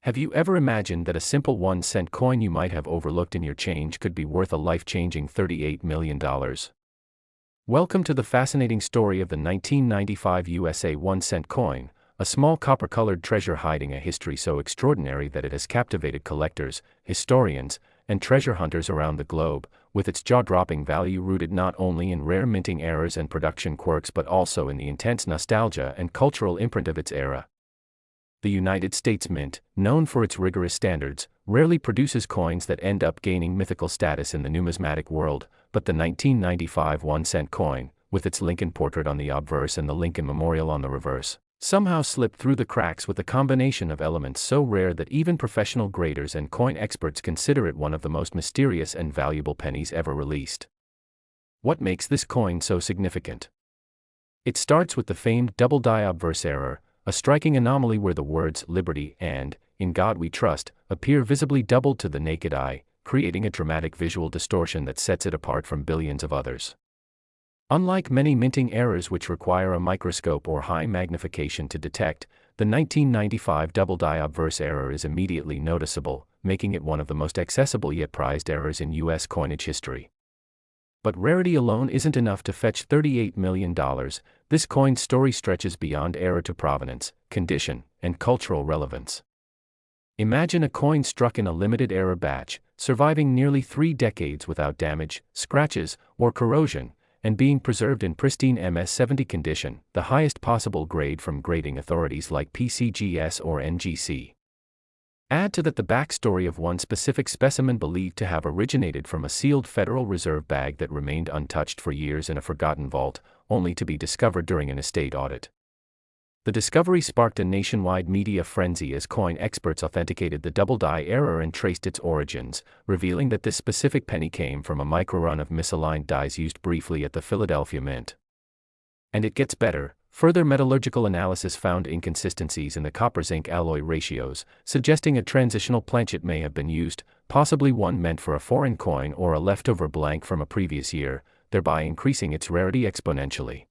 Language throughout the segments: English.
Have you ever imagined that a simple 1-cent coin you might have overlooked in your change could be worth a life-changing $38 million? Welcome to the fascinating story of the 1995 USA 1-cent coin, a small copper-colored treasure hiding a history so extraordinary that it has captivated collectors, historians, and treasure hunters around the globe, with its jaw-dropping value rooted not only in rare minting errors and production quirks but also in the intense nostalgia and cultural imprint of its era. The United States Mint, known for its rigorous standards, rarely produces coins that end up gaining mythical status in the numismatic world, but the 1995 1-cent coin, with its Lincoln portrait on the obverse and the Lincoln Memorial on the reverse, somehow slipped through the cracks with a combination of elements so rare that even professional graders and coin experts consider it one of the most mysterious and valuable pennies ever released. What makes this coin so significant? It starts with the famed double die obverse error, a striking anomaly where the words "Liberty" and "In God We Trust" appear visibly doubled to the naked eye, creating a dramatic visual distortion that sets it apart from billions of others. Unlike many minting errors which require a microscope or high magnification to detect, the 1995 double die obverse error is immediately noticeable, making it one of the most accessible yet prized errors in U.S. coinage history. But rarity alone isn't enough to fetch $38 million. This coin's story stretches beyond error to provenance, condition, and cultural relevance. Imagine a coin struck in a limited error batch, surviving nearly 3 decades without damage, scratches, or corrosion, and being preserved in pristine MS-70 condition, the highest possible grade from grading authorities like PCGS or NGC. Add to that the backstory of one specific specimen believed to have originated from a sealed Federal Reserve bag that remained untouched for years in a forgotten vault, only to be discovered during an estate audit. The discovery sparked a nationwide media frenzy as coin experts authenticated the double die error and traced its origins, revealing that this specific penny came from a microrun of misaligned dies used briefly at the Philadelphia Mint. And it gets better. Further metallurgical analysis found inconsistencies in the copper-zinc alloy ratios, suggesting a transitional planchet may have been used, possibly one meant for a foreign coin or a leftover blank from a previous year, thereby increasing its rarity exponentially.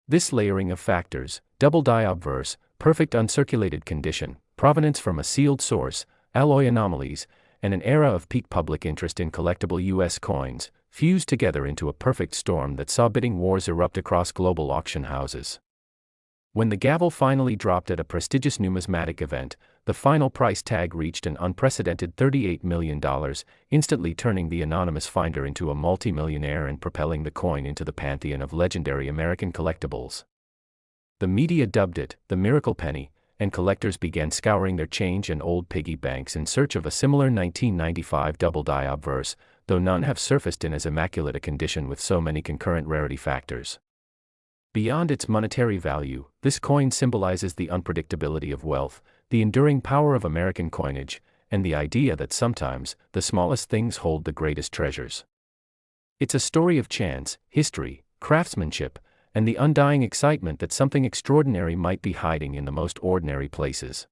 This layering of factors, double die obverse, perfect uncirculated condition, provenance from a sealed source, alloy anomalies, and an era of peak public interest in collectible U.S. coins, fused together into a perfect storm that saw bidding wars erupt across global auction houses. When the gavel finally dropped at a prestigious numismatic event, the final price tag reached an unprecedented $38 million, instantly turning the anonymous finder into a multimillionaire and propelling the coin into the pantheon of legendary American collectibles. The media dubbed it the miracle penny, and collectors began scouring their change and old piggy banks in search of a similar 1995 double die obverse, though none have surfaced in as immaculate a condition with so many concurrent rarity factors. Beyond its monetary value, this coin symbolizes the unpredictability of wealth, the enduring power of American coinage, and the idea that sometimes, the smallest things hold the greatest treasures. It's a story of chance, history, craftsmanship, and the undying excitement that something extraordinary might be hiding in the most ordinary places.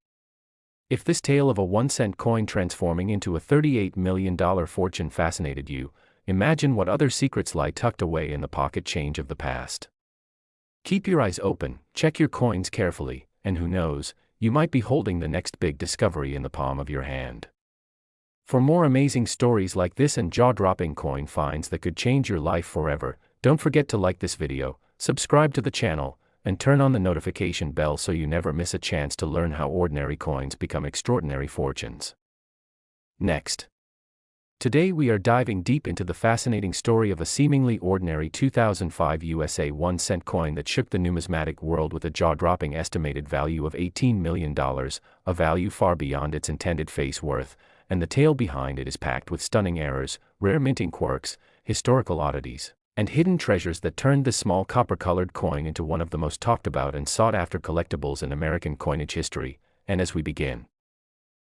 If this tale of a 1-cent coin transforming into a $38 million fortune fascinated you, imagine what other secrets lie tucked away in the pocket change of the past. Keep your eyes open, check your coins carefully, and who knows, you might be holding the next big discovery in the palm of your hand. For more amazing stories like this and jaw-dropping coin finds that could change your life forever, don't forget to like this video, subscribe to the channel, and turn on the notification bell so you never miss a chance to learn how ordinary coins become extraordinary fortunes. Next. Today we are diving deep into the fascinating story of a seemingly ordinary 2005 USA 1-cent coin that shook the numismatic world with a jaw-dropping estimated value of $18 million, a value far beyond its intended face worth, and the tale behind it is packed with stunning errors, rare minting quirks, historical oddities, and hidden treasures that turned this small copper-colored coin into one of the most talked about and sought-after collectibles in American coinage history. And as we begin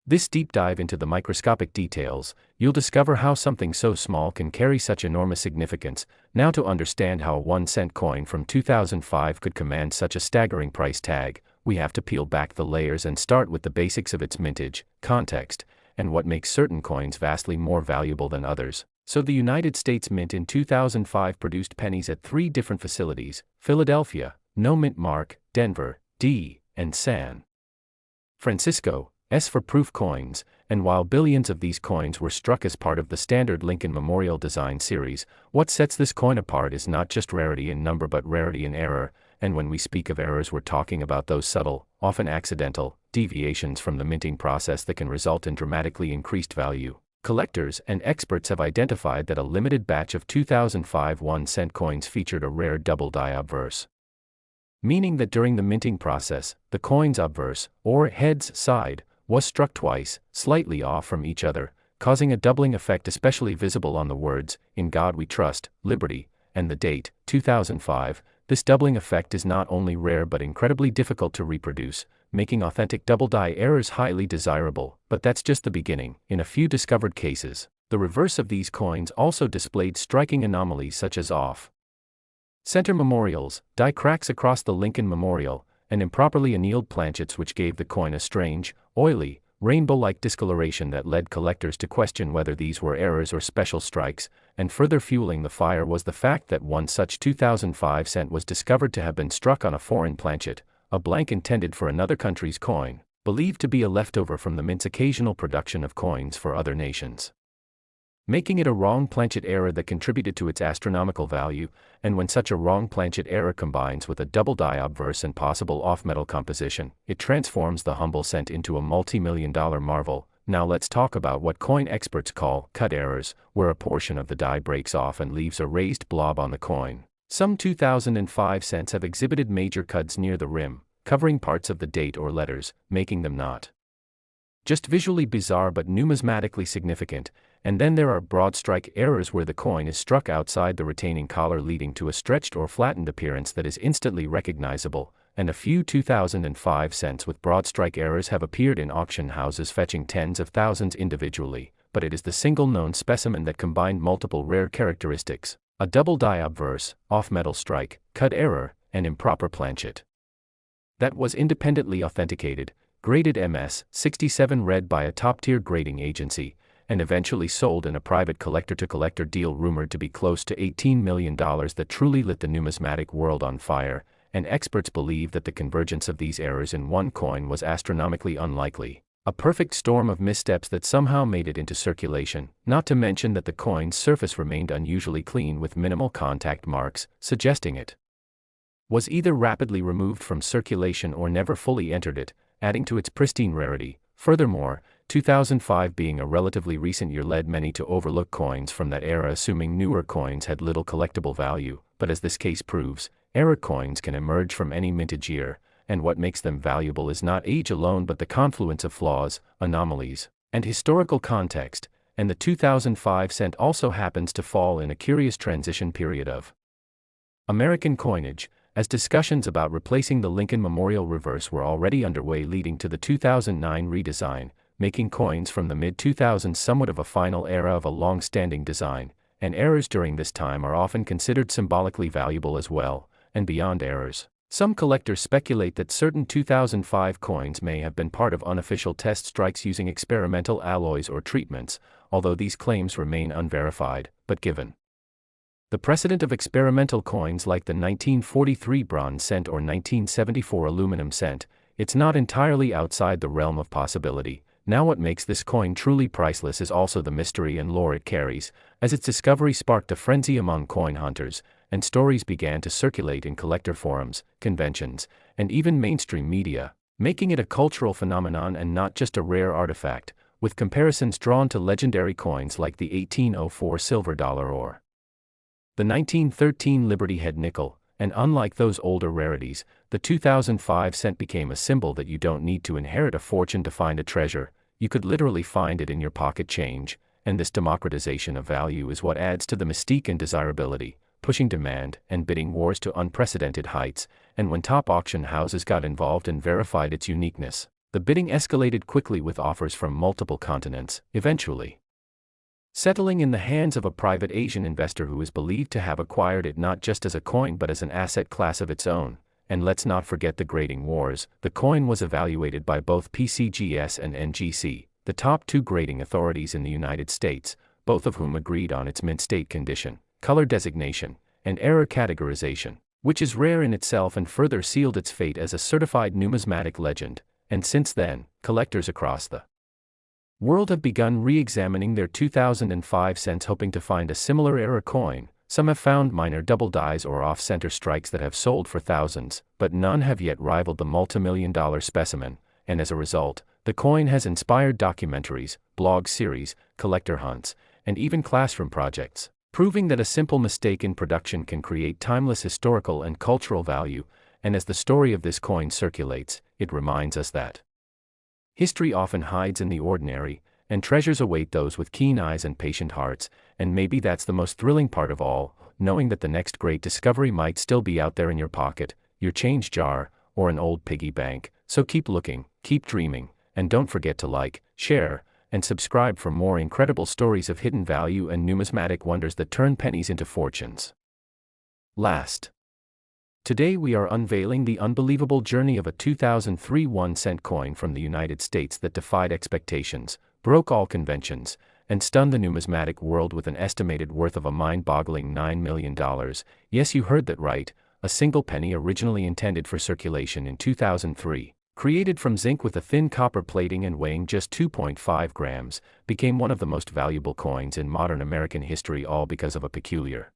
this deep dive into the microscopic details, you'll discover how something so small can carry such enormous significance. Now, to understand how a 1-cent coin from 2005 could command such a staggering price tag, we have to peel back the layers and start with the basics of its mintage, context, and what makes certain coins vastly more valuable than others. So the United States Mint in 2005 produced pennies at 3 different facilities: Philadelphia, No Mint Mark, Denver, D., and San Francisco, S for proof coins, and while billions of these coins were struck as part of the standard Lincoln Memorial design series, what sets this coin apart is not just rarity in number but rarity in error, and when we speak of errors we're talking about those subtle, often accidental, deviations from the minting process that can result in dramatically increased value. Collectors and experts have identified that a limited batch of 2005 1-cent coins featured a rare double-die obverse, meaning that during the minting process, the coin's obverse, or heads side, was struck twice, slightly off from each other, causing a doubling effect especially visible on the words, "In God We Trust," "Liberty," and the date, 2005. This doubling effect is not only rare but incredibly difficult to reproduce, making authentic double-die errors highly desirable, but that's just the beginning. In a few discovered cases, the reverse of these coins also displayed striking anomalies such as off-center memorials, die cracks across the Lincoln Memorial, and improperly annealed planchets which gave the coin a strange, oily, rainbow-like discoloration that led collectors to question whether these were errors or special strikes, and further fueling the fire was the fact that one such 2005 cent was discovered to have been struck on a foreign planchet, a blank intended for another country's coin, believed to be a leftover from the mint's occasional production of coins for other nations, making it a wrong planchet error that contributed to its astronomical value. And when such a wrong planchet error combines with a double-die obverse and possible off-metal composition, it transforms the humble cent into a multi-million-dollar marvel. Now let's talk about what coin experts call cut errors, where a portion of the die breaks off and leaves a raised blob on the coin. Some 2005 cents have exhibited major cuts near the rim, covering parts of the date or letters, making them not just visually bizarre but numismatically significant. And then there are broad strike errors where the coin is struck outside the retaining collar, leading to a stretched or flattened appearance that is instantly recognizable, and a few 2005 cents with broad strike errors have appeared in auction houses fetching tens of thousands individually, but it is the single known specimen that combined multiple rare characteristics: a double die obverse, off-metal strike, cut error, and improper planchet, that was independently authenticated, graded MS-67 read by a top-tier grading agency, and eventually sold in a private collector-to-collector deal rumored to be close to $18 million that truly lit the numismatic world on fire. And experts believe that the convergence of these errors in one coin was astronomically unlikely, a perfect storm of missteps that somehow made it into circulation, not to mention that the coin's surface remained unusually clean with minimal contact marks, suggesting it was either rapidly removed from circulation or never fully entered it, adding to its pristine rarity. Furthermore, 2005 being a relatively recent year led many to overlook coins from that era, assuming newer coins had little collectible value. But as this case proves, error coins can emerge from any mintage year, and what makes them valuable is not age alone but the confluence of flaws, anomalies, and historical context. And the 2005 cent also happens to fall in a curious transition period of American coinage, as discussions about replacing the Lincoln Memorial reverse were already underway, leading to the 2009 redesign, making coins from the mid-2000s somewhat of a final era of a long-standing design. And errors during this time are often considered symbolically valuable as well. And beyond errors, some collectors speculate that certain 2005 coins may have been part of unofficial test strikes using experimental alloys or treatments, although these claims remain unverified. But given the precedent of experimental coins like the 1943 bronze cent or 1974 aluminum cent, it's not entirely outside the realm of possibility. Now what makes this coin truly priceless is also the mystery and lore it carries, as its discovery sparked a frenzy among coin hunters, and stories began to circulate in collector forums, conventions, and even mainstream media, making it a cultural phenomenon and not just a rare artifact, with comparisons drawn to legendary coins like the 1804 silver dollar or the 1913 Liberty Head nickel. And unlike those older rarities, the 2005 cent became a symbol that you don't need to inherit a fortune to find a treasure. You could literally find it in your pocket change, and this democratization of value is what adds to the mystique and desirability, pushing demand and bidding wars to unprecedented heights. And when top auction houses got involved and verified its uniqueness, the bidding escalated quickly with offers from multiple continents, eventually settling in the hands of a private Asian investor who is believed to have acquired it not just as a coin but as an asset class of its own. And let's not forget the grading wars. The coin was evaluated by both PCGS and NGC, the top two grading authorities in the United States, both of whom agreed on its mint state condition, color designation, and error categorization, which is rare in itself and further sealed its fate as a certified numismatic legend. and since then, collectors across the world have begun re-examining their 2005 cents hoping to find a similar era coin. Some have found minor double dies or off-center strikes that have sold for thousands, but none have yet rivaled the multi-million-dollar specimen, and as a result, the coin has inspired documentaries, blog series, collector hunts, and even classroom projects, proving that a simple mistake in production can create timeless historical and cultural value. And as the story of this coin circulates, it reminds us that history often hides in the ordinary, and treasures await those with keen eyes and patient hearts. And maybe that's the most thrilling part of all, knowing that the next great discovery might still be out there in your pocket, your change jar, or an old piggy bank. So keep looking, keep dreaming, and don't forget to like, share, and subscribe for more incredible stories of hidden value and numismatic wonders that turn pennies into fortunes. Today we are unveiling the unbelievable journey of a 2003 1-cent coin from the United States that defied expectations, broke all conventions, and stunned the numismatic world with an estimated worth of a mind-boggling $9 million. Yes, you heard that right, a single penny originally intended for circulation in 2003, created from zinc with a thin copper plating and weighing just 2.5 grams, became one of the most valuable coins in modern American history, all because of a peculiar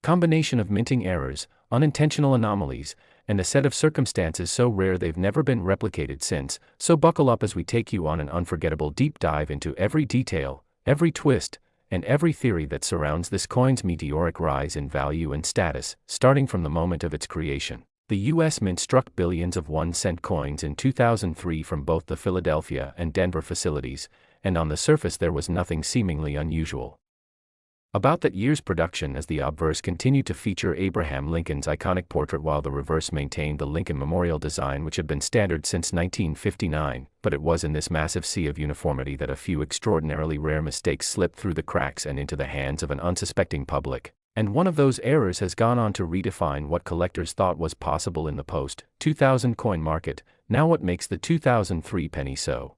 combination of minting errors, unintentional anomalies, and a set of circumstances so rare they've never been replicated since. So buckle up as we take you on an unforgettable deep dive into every detail, every twist, and every theory that surrounds this coin's meteoric rise in value and status, starting from the moment of its creation. The U.S. Mint struck billions of 1-cent coins in 2003 from both the Philadelphia and Denver facilities, and on the surface there was nothing seemingly unusual about that year's production, as the obverse continued to feature Abraham Lincoln's iconic portrait while the reverse maintained the Lincoln Memorial design, which had been standard since 1959, but it was in this massive sea of uniformity that a few extraordinarily rare mistakes slipped through the cracks and into the hands of an unsuspecting public. And one of those errors has gone on to redefine what collectors thought was possible in the post-2000 coin market. Now, what makes the 2003 penny so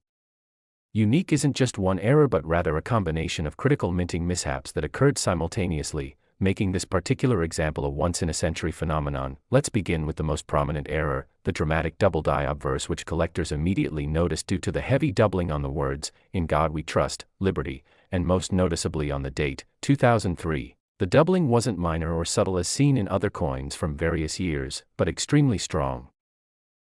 unique isn't just one error but rather a combination of critical minting mishaps that occurred simultaneously, making this particular example a once-in-a-century phenomenon. Let's begin with the most prominent error, the dramatic double die obverse, which collectors immediately noticed due to the heavy doubling on the words, "In God We Trust, Liberty," and most noticeably on the date, 2003. The doubling wasn't minor or subtle as seen in other coins from various years, but extremely strong,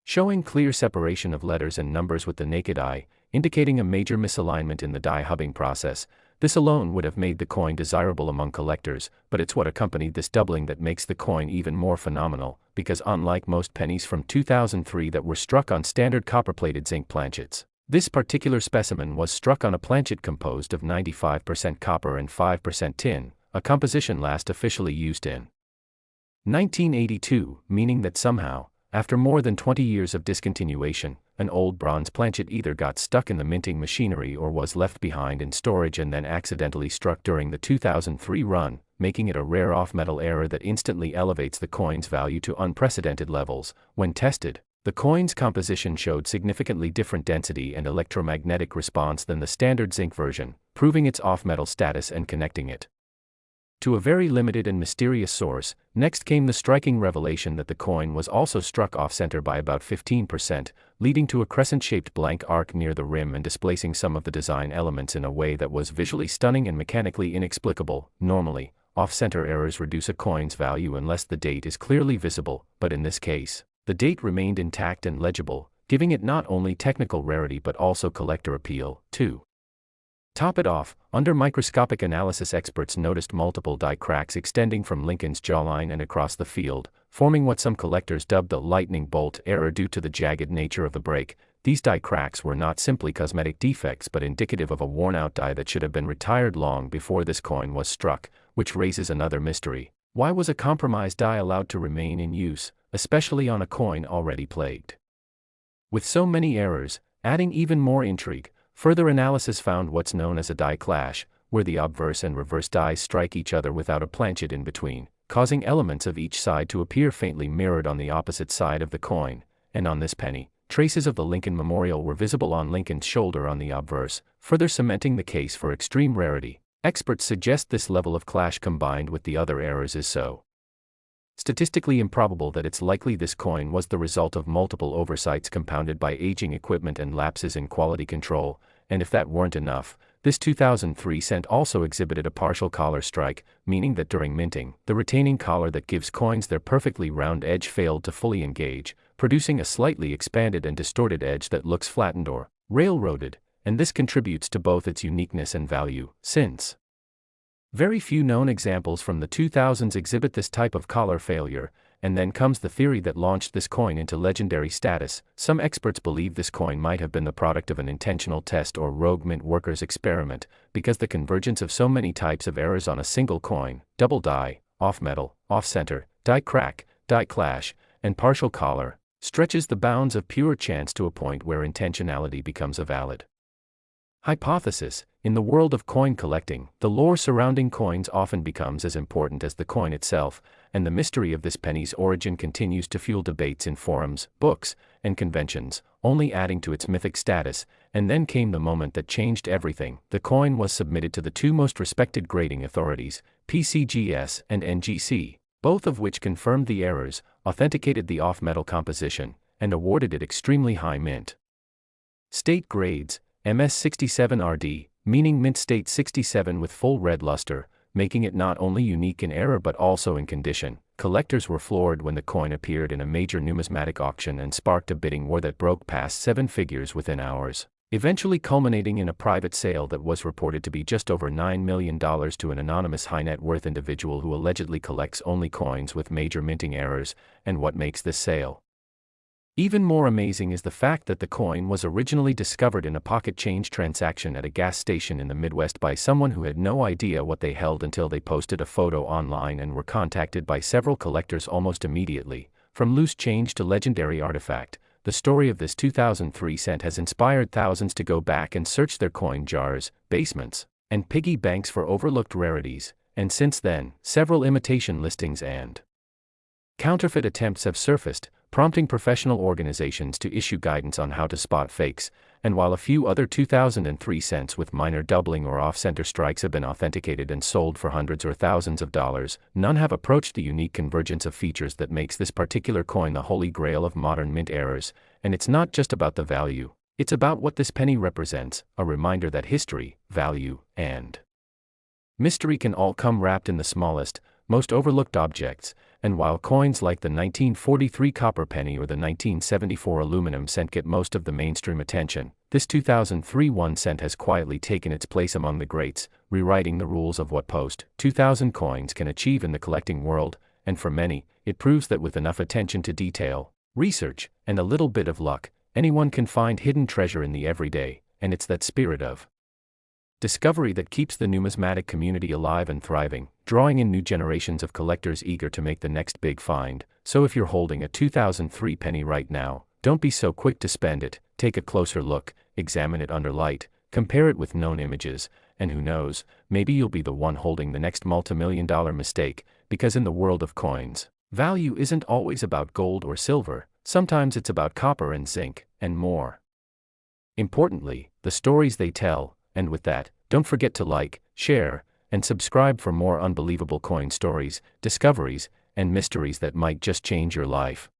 showing clear separation of letters and numbers with the naked eye, indicating a major misalignment in the die hubbing process. This alone would have made the coin desirable among collectors, but it's what accompanied this doubling that makes the coin even more phenomenal, because unlike most pennies from 2003 that were struck on standard copper-plated zinc planchets, this particular specimen was struck on a planchet composed of 95% copper and 5% tin, a composition last officially used in 1982, meaning that somehow, after more than 20 years of discontinuation, an old bronze planchet either got stuck in the minting machinery or was left behind in storage and then accidentally struck during the 2003 run, making it a rare off-metal error that instantly elevates the coin's value to unprecedented levels. When tested, the coin's composition showed significantly different density and electromagnetic response than the standard zinc version, proving its off-metal status and connecting it to a very limited and mysterious source. Next came the striking revelation that the coin was also struck off-center by about 15%, leading to a crescent-shaped blank arc near the rim and displacing some of the design elements in a way that was visually stunning and mechanically inexplicable. Normally, off-center errors reduce a coin's value unless the date is clearly visible, but in this case, the date remained intact and legible, giving it not only technical rarity but also collector appeal, too. Top it off, under microscopic analysis experts noticed multiple die cracks extending from Lincoln's jawline and across the field, forming what some collectors dubbed the lightning bolt error due to the jagged nature of the break. These die cracks were not simply cosmetic defects but indicative of a worn-out die that should have been retired long before this coin was struck, which raises another mystery. Why was a compromised die allowed to remain in use, especially on a coin already plagued with so many errors? Adding even more intrigue, further analysis found what's known as a die clash, where the obverse and reverse dies strike each other without a planchet in between, causing elements of each side to appear faintly mirrored on the opposite side of the coin. And on this penny, traces of the Lincoln Memorial were visible on Lincoln's shoulder on the obverse, further cementing the case for extreme rarity. Experts suggest this level of clash combined with the other errors is so Statistically improbable that it's likely this coin was the result of multiple oversights compounded by aging equipment and lapses in quality control, and if that weren't enough, this 2003 cent also exhibited a partial collar strike, meaning that during minting, the retaining collar that gives coins their perfectly round edge failed to fully engage, producing a slightly expanded and distorted edge that looks flattened or railroaded, and this contributes to both its uniqueness and value, since very few known examples from the 2000s exhibit this type of collar failure, and then comes the theory that launched this coin into legendary status. Some experts believe this coin might have been the product of an intentional test or rogue mint workers' experiment, because the convergence of so many types of errors on a single coin, double die, off metal, off center, die crack, die clash, and partial collar, stretches the bounds of pure chance to a point where intentionality becomes a valid hypothesis. In the world of coin collecting, the lore surrounding coins often becomes as important as the coin itself, and the mystery of this penny's origin continues to fuel debates in forums, books, and conventions, only adding to its mythic status. And then came the moment that changed everything. The coin was submitted to the two most respected grading authorities, PCGS and NGC, both of which confirmed the errors, authenticated the off-metal composition, and awarded it extremely high mint state grades, MS67RD, meaning mint state 67 with full red luster, making it not only unique in error but also in condition. Collectors were floored when the coin appeared in a major numismatic auction and sparked a bidding war that broke past 7 figures within hours, eventually culminating in a private sale that was reported to be just over $9 million to an anonymous high-net-worth individual who allegedly collects only coins with major minting errors. And what makes this sale even more amazing is the fact that the coin was originally discovered in a pocket change transaction at a gas station in the Midwest by someone who had no idea what they held until they posted a photo online and were contacted by several collectors almost immediately. From loose change to legendary artifact, the story of this 2003 cent has inspired thousands to go back and search their coin jars, basements, and piggy banks for overlooked rarities, and since then, several imitation listings and counterfeit attempts have surfaced, prompting professional organizations to issue guidance on how to spot fakes. And while a few other 2003 cents with minor doubling or off-center strikes have been authenticated and sold for hundreds or thousands of dollars, none have approached the unique convergence of features that makes this particular coin the holy grail of modern mint errors. And it's not just about the value, it's about what this penny represents, a reminder that history, value, and mystery can all come wrapped in the smallest, most overlooked objects. And while coins like the 1943 copper penny or the 1974 aluminum cent get most of the mainstream attention, this 2003 1 cent has quietly taken its place among the greats, rewriting the rules of what post-2000 coins can achieve in the collecting world. And for many, it proves that with enough attention to detail, research, and a little bit of luck, anyone can find hidden treasure in the everyday. And it's that spirit of discovery that keeps the numismatic community alive and thriving, drawing in new generations of collectors eager to make the next big find. So if you're holding a 2003 penny right now, don't be so quick to spend it. Take a closer look, examine it under light, compare it with known images, and who knows, maybe you'll be the one holding the next multi-million-dollar mistake. Because in the world of coins, value isn't always about gold or silver. Sometimes it's about copper and zinc, and more importantly, the stories they tell. And with that, don't forget to like, share, and subscribe for more unbelievable coin stories, discoveries, and mysteries that might just change your life.